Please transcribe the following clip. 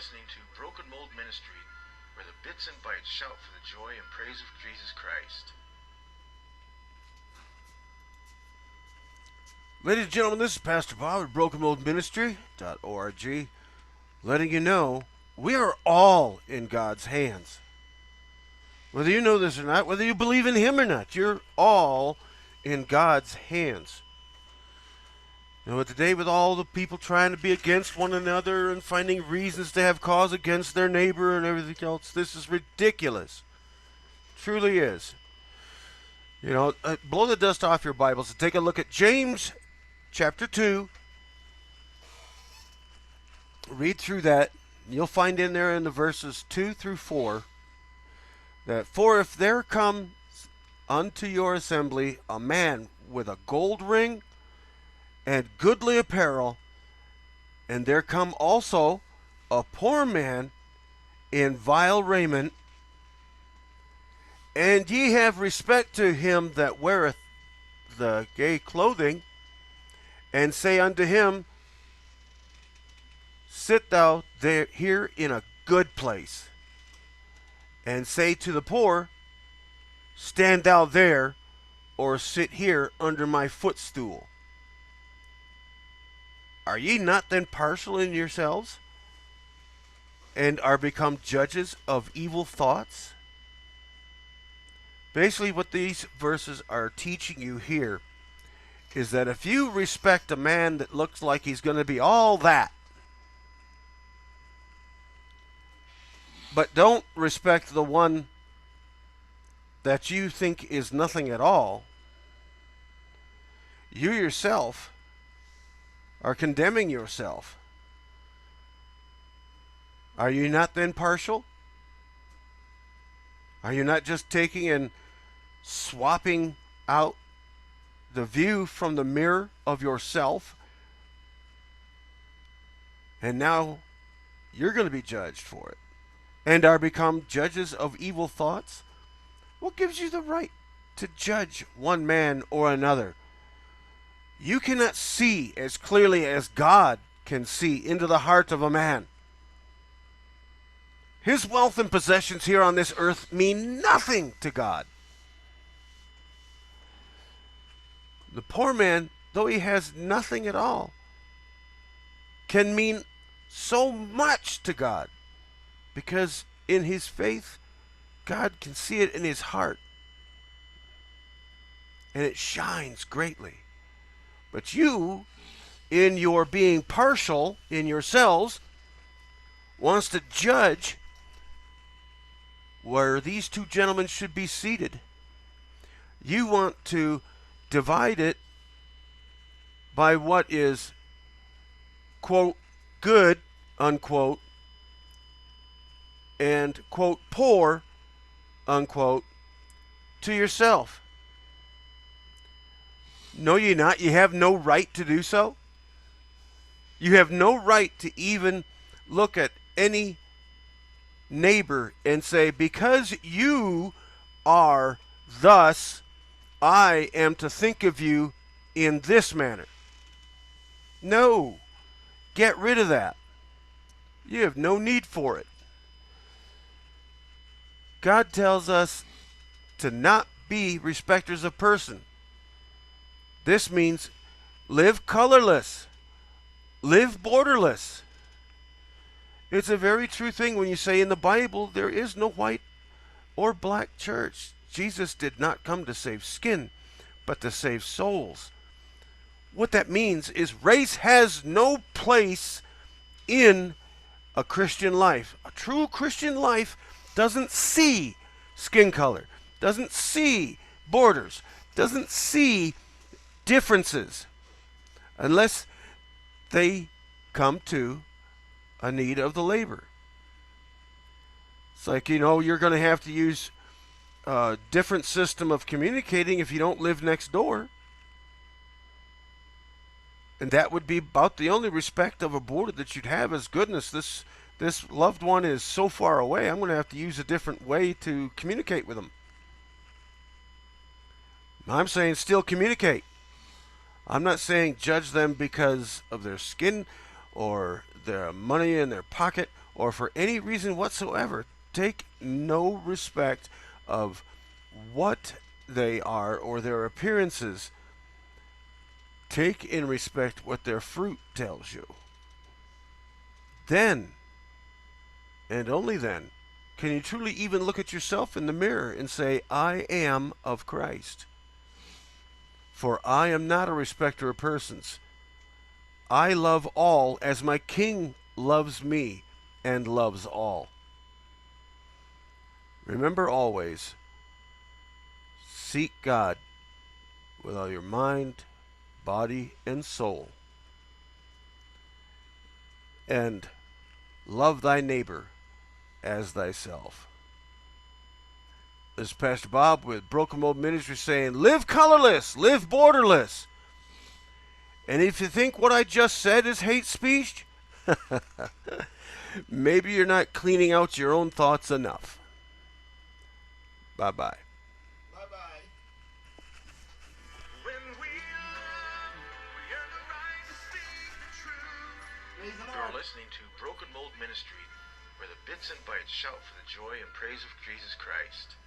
listening to Broken Mold Ministry, where the bits and bytes shout for the joy and praise of Jesus Christ. Ladies and gentlemen, this is Pastor Bob at BrokenMoldMinistry.org, letting you know we are all in God's hands. Whether you know this or not, whether you believe in Him or not, you're all in God's hands. You know, today with all the people trying to be against one another and finding reasons to have cause against their neighbor and everything else, this is ridiculous. Truly is. You know, blow the dust off your Bibles and take a look at James chapter 2. Read through that. You'll find in there in the verses 2 through 4 that, "For if there come unto your assembly a man with a gold ring and goodly apparel, and there come also a poor man in vile raiment, and ye have respect to him that weareth the gay clothing, and say unto him, Sit thou there here in a good place, and say to the poor, Stand thou there, or sit here under my footstool. Are ye not then partial in yourselves, and are become judges of evil thoughts?" Basically, what these verses are teaching you here is that if you respect a man that looks like he's going to be all that, but don't respect the one that you think is nothing at all, you yourself are condemning yourself. Are you not then partial? Are you not just taking and swapping out the view from the mirror of yourself, and now you're going to be judged for it, and are become judges of evil thoughts? What gives you the right to judge one man or another? You cannot see as clearly as God can see into the heart of a man. His wealth and possessions here on this earth mean nothing to God. The poor man, though he has nothing at all, can mean so much to God, because in his faith, God can see it in his heart, and it shines greatly. But you, in your being partial in yourselves, wants to judge where these two gentlemen should be seated. You want to divide it by what is, quote, good, unquote, and, quote, poor, unquote, to yourself. No, ye not. You have no right to do so. You have no right to even look at any neighbor and say, because you are thus, I am to think of you in this manner. No. Get rid of that. You have no need for it. God tells us to not be respecters of person. This means live colorless, live borderless. It's a very true thing when you say in the Bible there is no white or black church. Jesus did not come to save skin, but to save souls. What that means is race has no place in a Christian life. A true Christian life doesn't see skin color, doesn't see borders, doesn't see differences, unless they come to a need of the labor. It's like, you're going to have to use a different system of communicating if you don't live next door. And that would be about the only respect of a border that you'd have is, goodness, this loved one is so far away, I'm going to have to use a different way to communicate with them. I'm saying still communicate. I'm not saying judge them because of their skin or their money in their pocket or for any reason whatsoever, take no respect of what they are or their appearances. Take in respect what their fruit tells you. Then, and only then, can you truly even look at yourself in the mirror and say, I am of Christ. For I am not a respecter of persons. I love all as my King loves me and loves all. Remember always, seek God with all your mind, body, and soul, and love thy neighbor as thyself. This is Pastor Bob with Broken Mold Ministry saying, live colorless, live borderless. And if you think what I just said is hate speech, maybe you're not cleaning out your own thoughts enough. Bye-bye. Bye-bye. When we love, we earn the right to speak the truth. You're listening to Broken Mold Ministry, where the bits and bytes shout for the joy and praise of Jesus Christ.